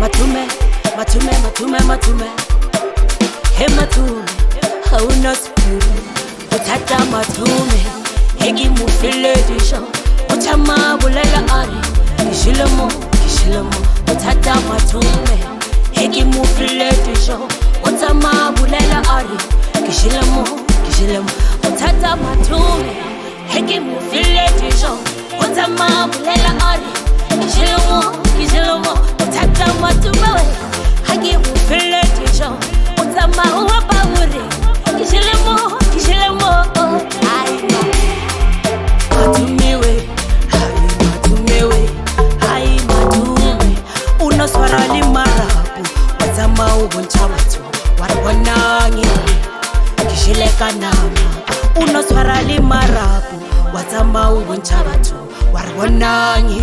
Matume He matume hauna spiru Utata matume Hegi mufile disho Uchama bulela ari Kishilemo Utata matume Hegi mufile disho Uchama bulela ari Kishilemo Utata matume Hegi mufile disho Uchama bulela ari Kishilemo Utata matume Hagi mufile disho Utama uwa pawuri Kishilemo Hai matume Unoswara li marabu Utama ubuncha watu Warwanangi Kishileka nama Unoswara li marabu Utama ubuncha watu Warwanangi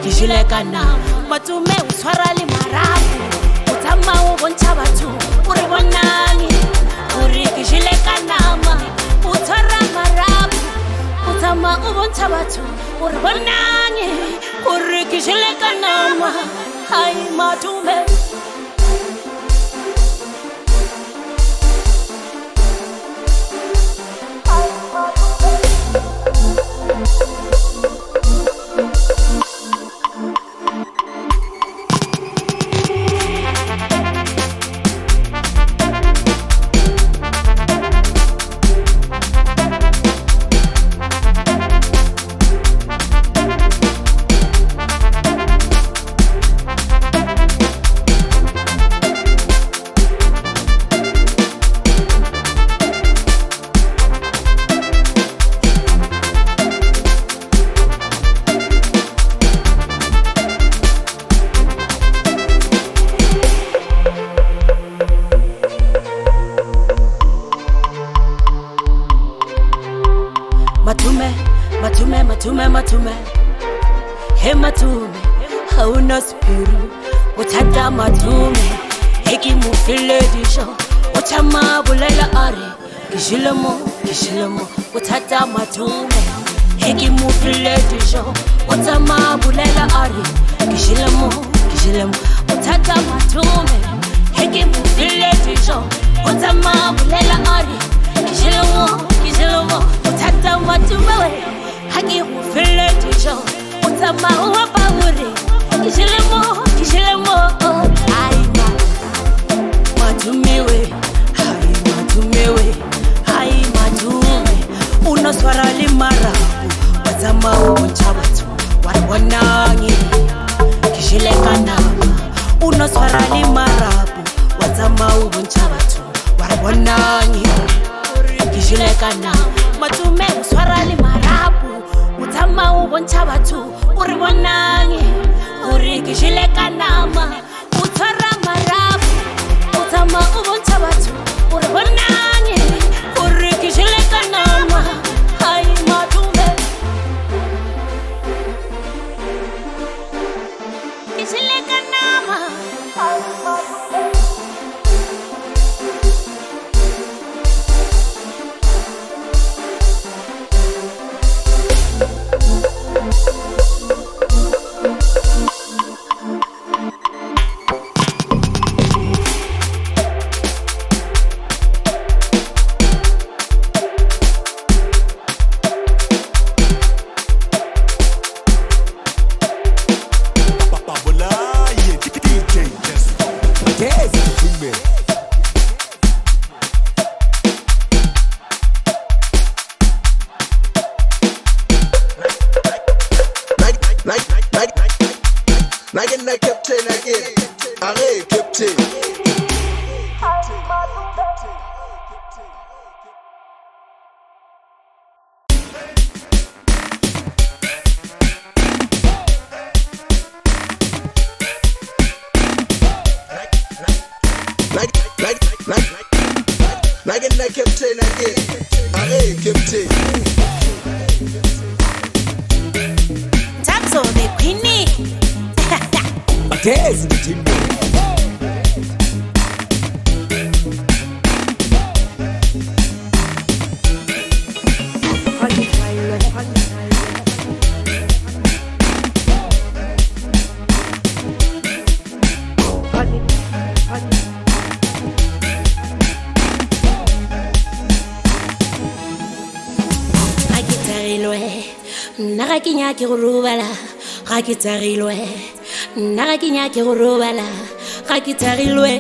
Kishileka nama Matume uswara li marabu Utama ubuncha watu Warwanangi Kishileka nama Utara marabu Utama ubuncha watu Warwanangi Kishileka nama Hai matume Matume He matume hauna spiru Utata matume Hegi mufile disho Uchama bulela ari Kishilemo Utata matume Hegi mufile disho Utama bulela ari Kishilemo Utata matume Hegi mufile disho Utama bulela ari Kishilemo Utata matume Hagi ufile disho Utama uwa pawuri Kishilemo Aima Matumewe Hai matume Unoswara li marabu Utama ubuncha watu Warwanangi Kishileka nama Unoswara li marabu Utama ubuncha watu Warwanangi Kishileka nama Matume uswara li marabu Utama ubuncha watu Warwanangi Kishileka nama Utara marabu Utama ubuncha watu Warwanangi Kishileka nama Hai matume Kishileka nama Hai matume Nagena captain again. Array captain. Nagena captain again. Array captain. Taxo the Queenie. There's the team. kinya ke go robala ga ke tagilwe nna ga kinya ke go robala ga ke tagilwe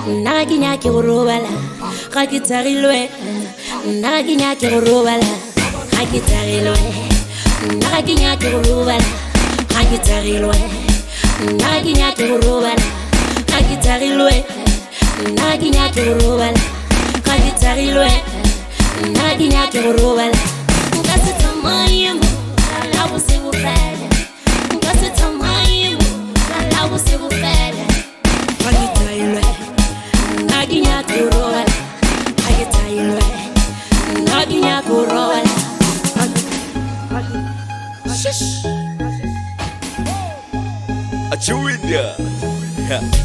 nna ga kinya ke go robala ga ke tagilwe nna ga kinya ke go robala ga ke tagilwe nna ga kinya ke go robala ga ke tagilwe nna ga kinya ke go robala ga ke tagilwe nna ga kinya ke go robala ga ke tagilwe nna ga kinya ke go robala nka se tsamaye mo la bo se bo fela nka se tsamaye mo la bo se bo fela ga ke tagilwe nna ga kinya ke go robala ga ke tagilwe nna ga kinya ke go robala Achuida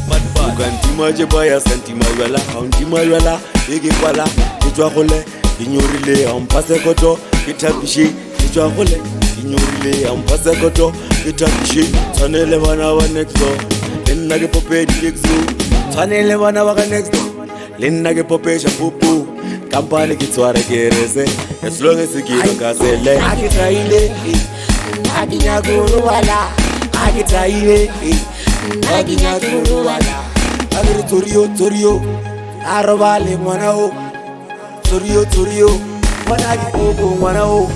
Madbad Kantima jebaya santima yala Antima yala Ege kwala Kitwa kole Kinyorile Ampase koto Kitabishi Kitwa kole Kinyorile Ampase koto Kitabishi Tanele wana wa next door Lennage pope dixu Tanele wana waka next door Lennage pope shapupu Kampani kitware kereze As long as you give kasele Akitaile Akinyago wala Agitaile, Aginyakuru wala, Agri Torio, Arabale Manao, Torio, Wanagi Ogo Manao,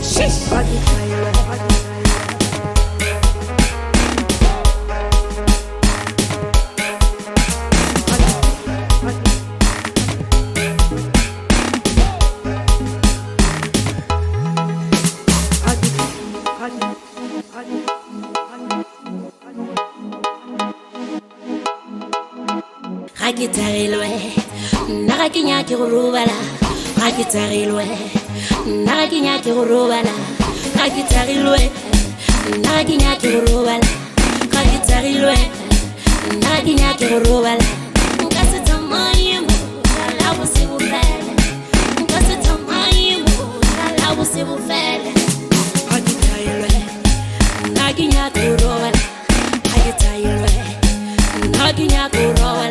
Agitarilwe, Narakinya Kirubala, Agitarilwe, Narakinya Kirubala, Agitarilwe, Narakinya Kirubala, Agitarilwe, Narakinya Kirubala, Cassamayim, Labu Civil Fed, Cassamayim, Labu Civil Fed, Agitarilwe, Narakinya Kirubala, Agitarilwe, Narakinya Kirubala.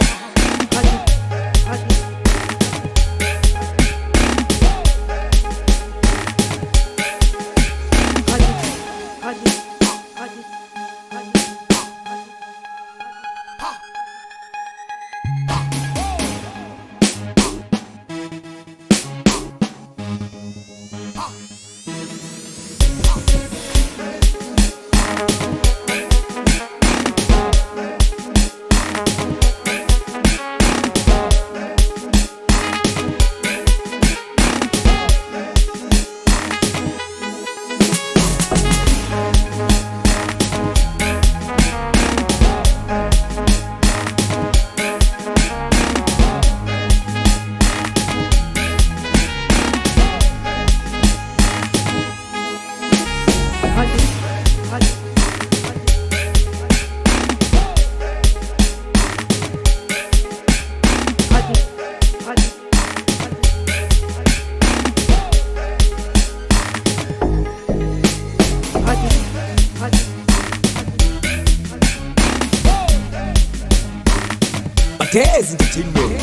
Tez entertainment.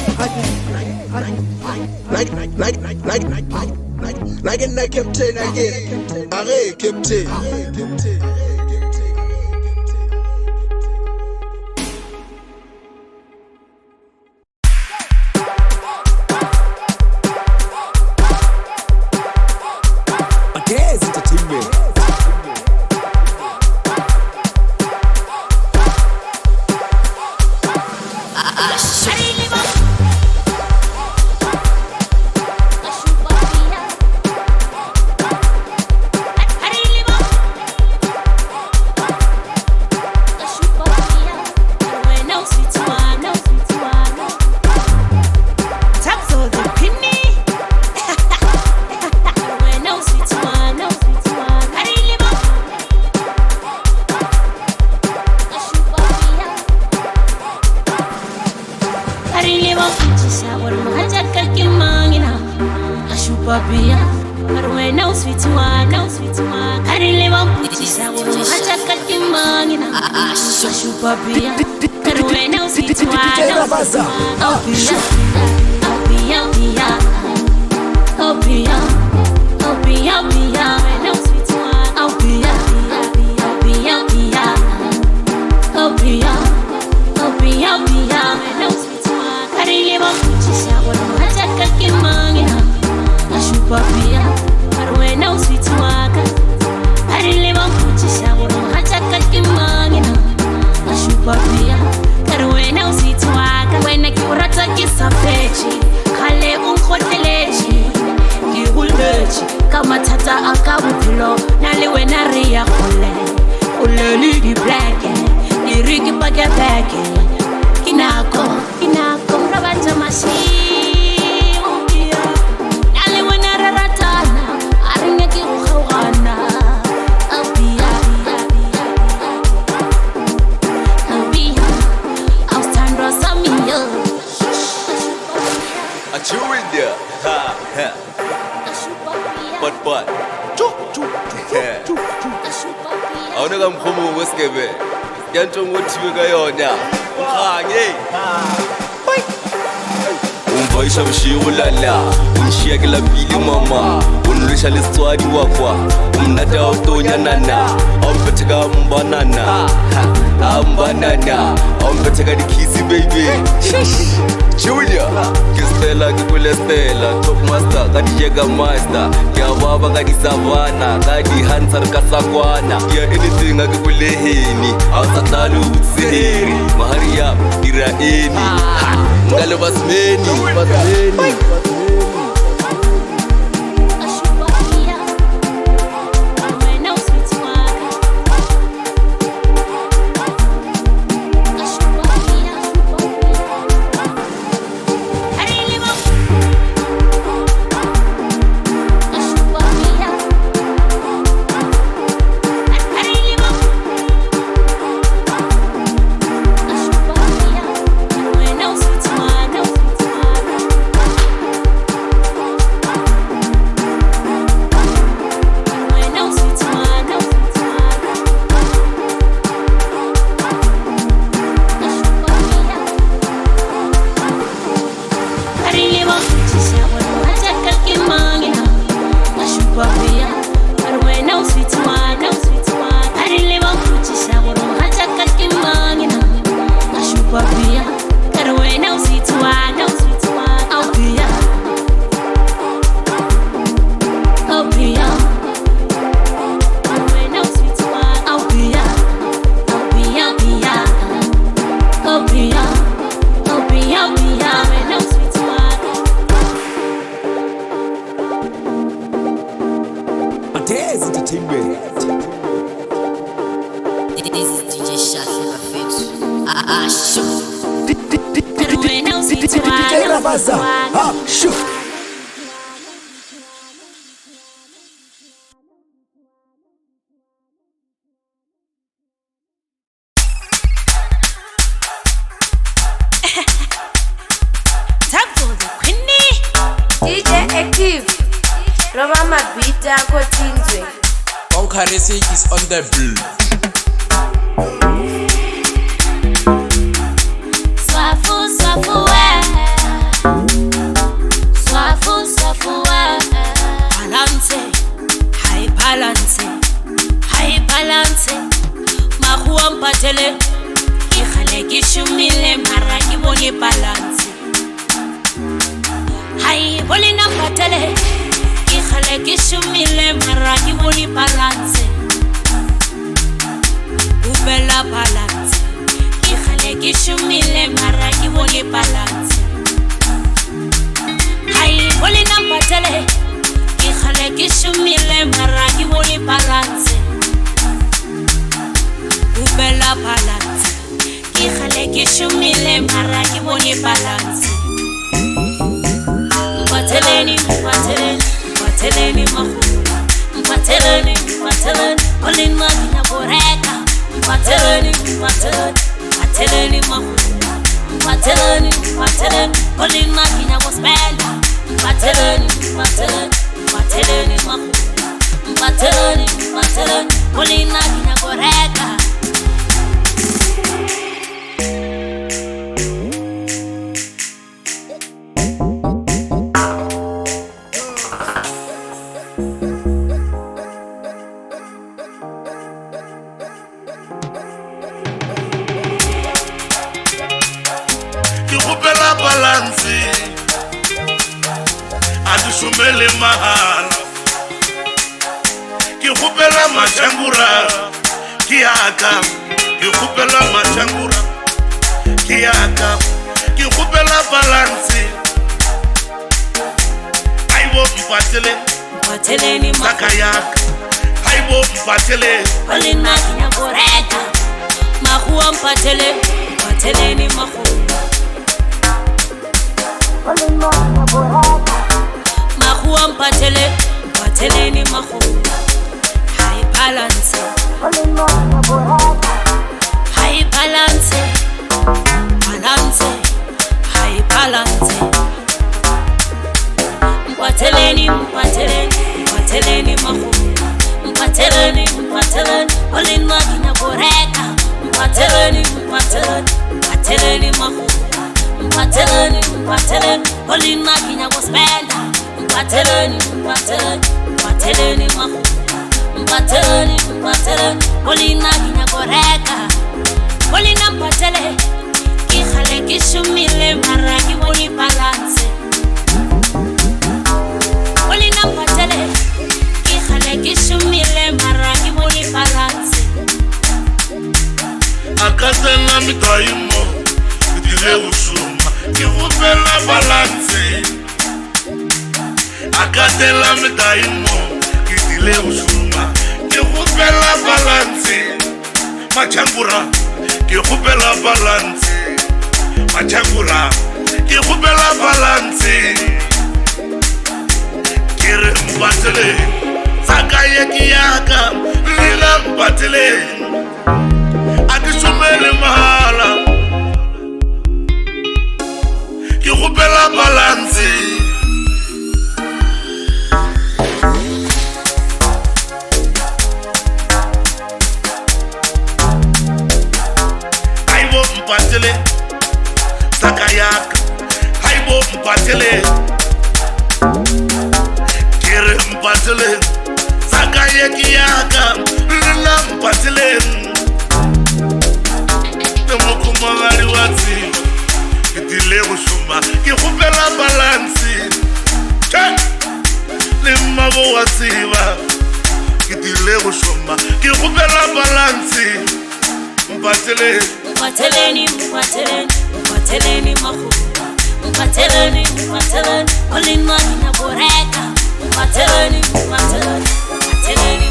Like in the captain again. Array, captain. Ashupapia, Arwena Uswitwaka, Arilima Puchisha, Hachakimangina, Ashupapia, Arwena Uswitwaka, when a curata kiss a pechi, Kale Unkotelechi, Gihulechi, Kamatata Akabupilo, Naliwena Ria Hole, Uleli di Black, Iriki Bagabaki, Kinako, Rabata Mashi. But awona ka mkhomo mo skebe ya ntongo thiwe ka yona ukhange umvaisha mshiyulala unishiya ke lapili mama unilisha lesitswadi wakwa umnata awutonya nana awumpetheka mbanana ambanana awumpetheka dikhisi baby Julia, Kistela, Kipulestela, Top Master, Kadijega Master, Yababa, Kadi Savannah, Kadi Hansar Kasakwana, yeah, anything I could lehini, Ausatalu, Zeri, Maharia, Iraeni, Galabas Meni, Is on the blue. Balance, Mahuam Patele, Ihaleki Shumile, Maraki Boni balance. Hai Bolina Patele, Ihaleki Shumile, Maraki Boni balance. Ubella balance, Ihaleki Shumile, Maraki Boni balance. Hai Bolina Patele, Ihaleki Shumile, Maraki Boni balance. Ubella balance, Ihaleki Shumile, Maraki Boni balance. Pateleni, Colin Magina Boreka, Pateleni, Colin Magina was bad, Pateleni, Colin Magina Boreka. a di šomele mahala ke kgopela matšangura ke yaka ke kgopela matšangura ke yaka ke kgopela balance aibo mpatele mpateleni saka yaka aibo mpatele olina kinyakoreka mahuwa mpateleni mahu mahuwa mpateleni mahu high balance high balance balance high balance mpateleni mahu mpateleni olina kinyakoreka mpateleni mahu mpateleni olina kinyakospenda mpateleni mahu mpateleni olina kinyakoreka olina mpatele kikhale kishumile maraki woni balance olina mpatele kikhale kishumile maraki woni balance akatela mitayimo kidile ushuma kivupela balance akatela mitayimo kidile ushuma kivupela balance machangura kivupela balance machangura kivupela balance kire mpatele sakaye kiyaka lila mpatele adisumele mahala ke kgopela balance aibo mpatele saka yaka aibo mpatele kere mpatele saka yeki yaka lila mpatele temokumangari watsi kitile ushuma kikupela balansi le mabo watsiba kitile ushuma kikupela balansi mpateleni mahu mpateleni olina kinyakoreka mpateleni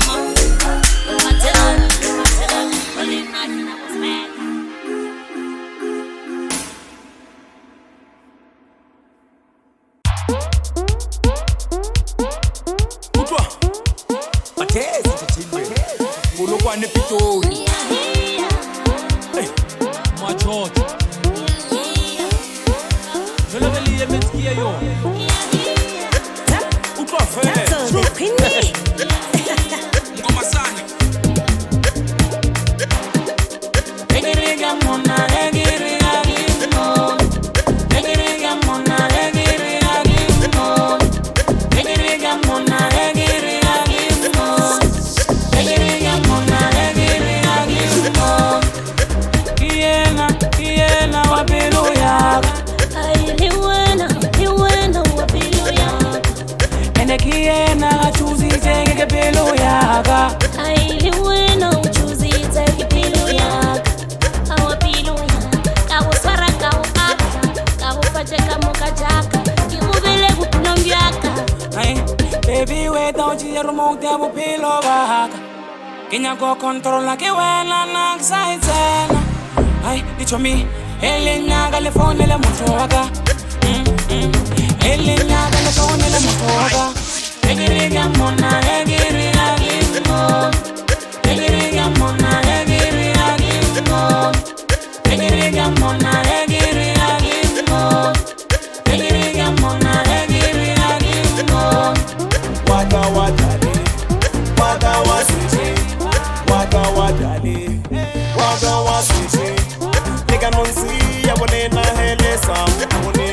mahu olina kinyakospenda Matezi tshimbe kulokwane pitoni majojo veleveli yemetsiye yo utwa fele ngoma sani egiriga mona egiriga gimo egiriga mona egiriga gimo egiriga mona egiriga gimo egiriga mona egiriga gimo kiena wapilo yaka liwena wapilo yaka ene kiena achuzite kepilo yaka liwena uchuzite kepilo yaka awapilo yaka kawuswara kawukaka kawupacheka mukachaka kikubile kukulombyaka baby weta uchiyero mokte bupilo baka kinya go controla ke wena naksaitsena dicho mi elinya le phone le mothoka elinya le phone le mothoka egiriga mona egiriga gimo egiriga mona egiriga gimo egiriga mona egiriga gimo egiriga mona egiriga gimo waka wadale waka wasisi waka wadale waka wasisi nigga nonsi yabone na hele samune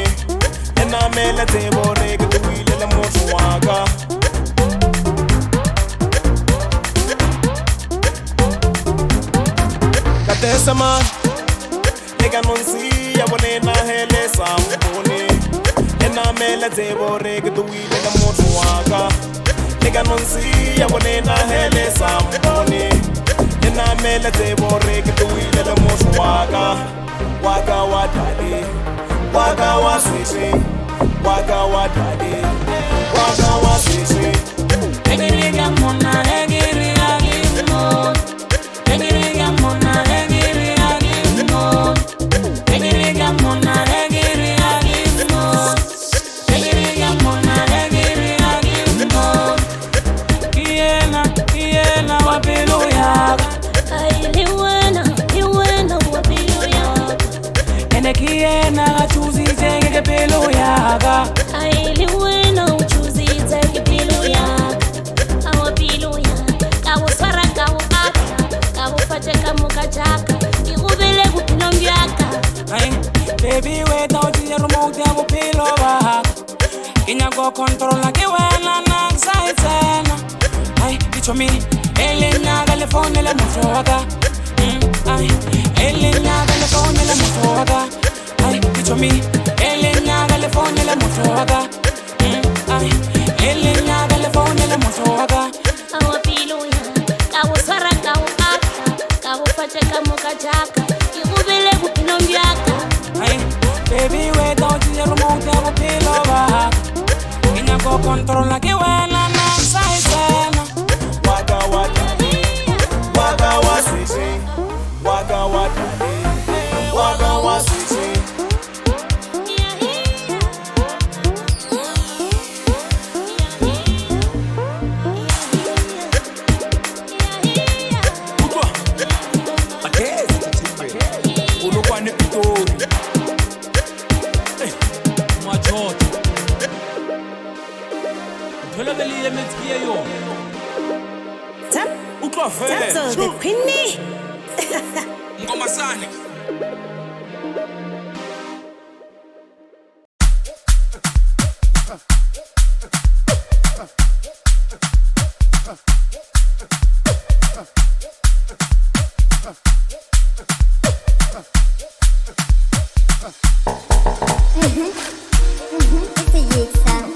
ena mele tebore gduile le moto waka katesama nigga nonsi yabone na hele samune ena mela tsebo re ke tuile le motho wa ka le ka nonsia bonena hele sampone ena mela tsebo re ke tuile le motho wa ka wa dadi waka wa sisi waka wa dadi waka wa sisi egiriga mona egiriga gimo egiriga mona egiriga gimo egiriga mona egiriga gimo egiriga mona egiriga gimo kiena wapiluya Ay liwana wapiluya ene kiena achuzi tenge piluya Ay liwana uchuzi tenge piluya Awa piluya kawo swara kawo aka kawo fateka mukachaka Igubele kupilombiaka Ay, baby, wait now, you remote ya upilo ba. Kinya go control la que buena na excited. Ay, dicho mi, Elena telefone le mofoga. Ay, Elena telefone le mofoga. Ay, dicho mi, Elena telefone le mofoga. Ay, Elena telefone le mofoga. Awa piluya kawo swara kawo aka kawo fateka mukachaka Igubele kupilombiaka Ay, baby, wait now, you remote ya upilo ba. Kinya go control la que buena na excited. Waka wa sisi waka wa dadi waka wa sisi Ukwa akezi titimbe ulokwa ne pitori machoto thola belile metsiye yo ukwa fele the queenie ngoma sani It's a jigsaw.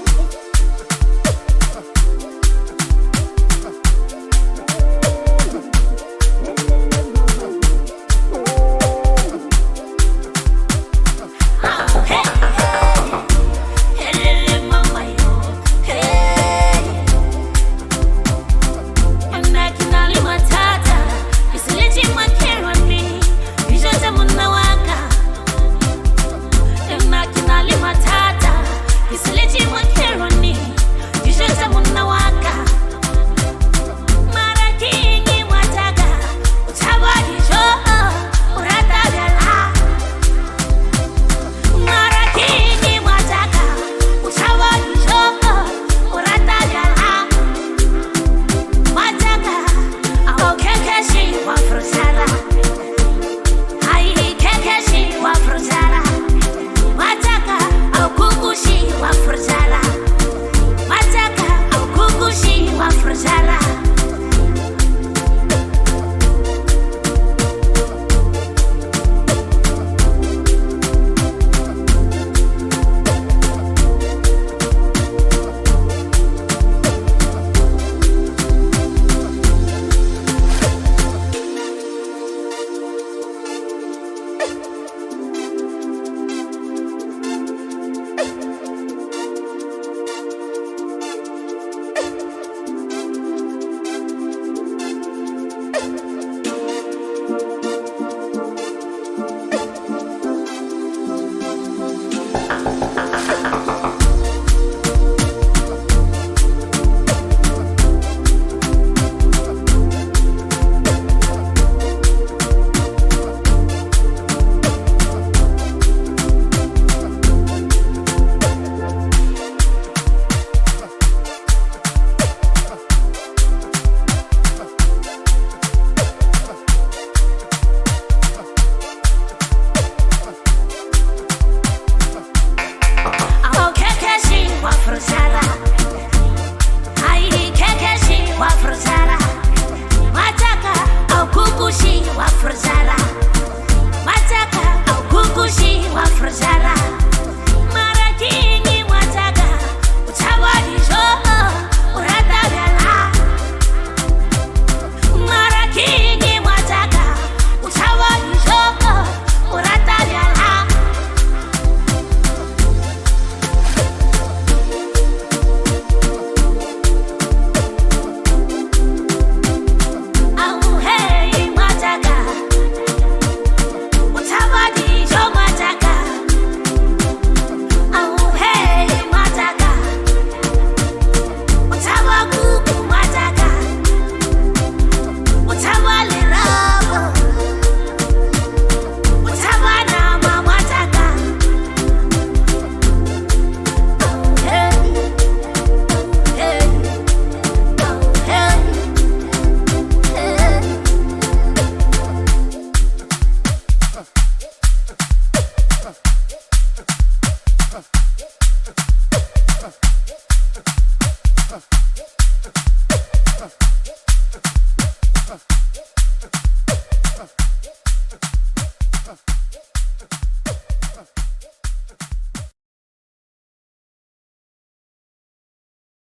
Kukushi wa Frazara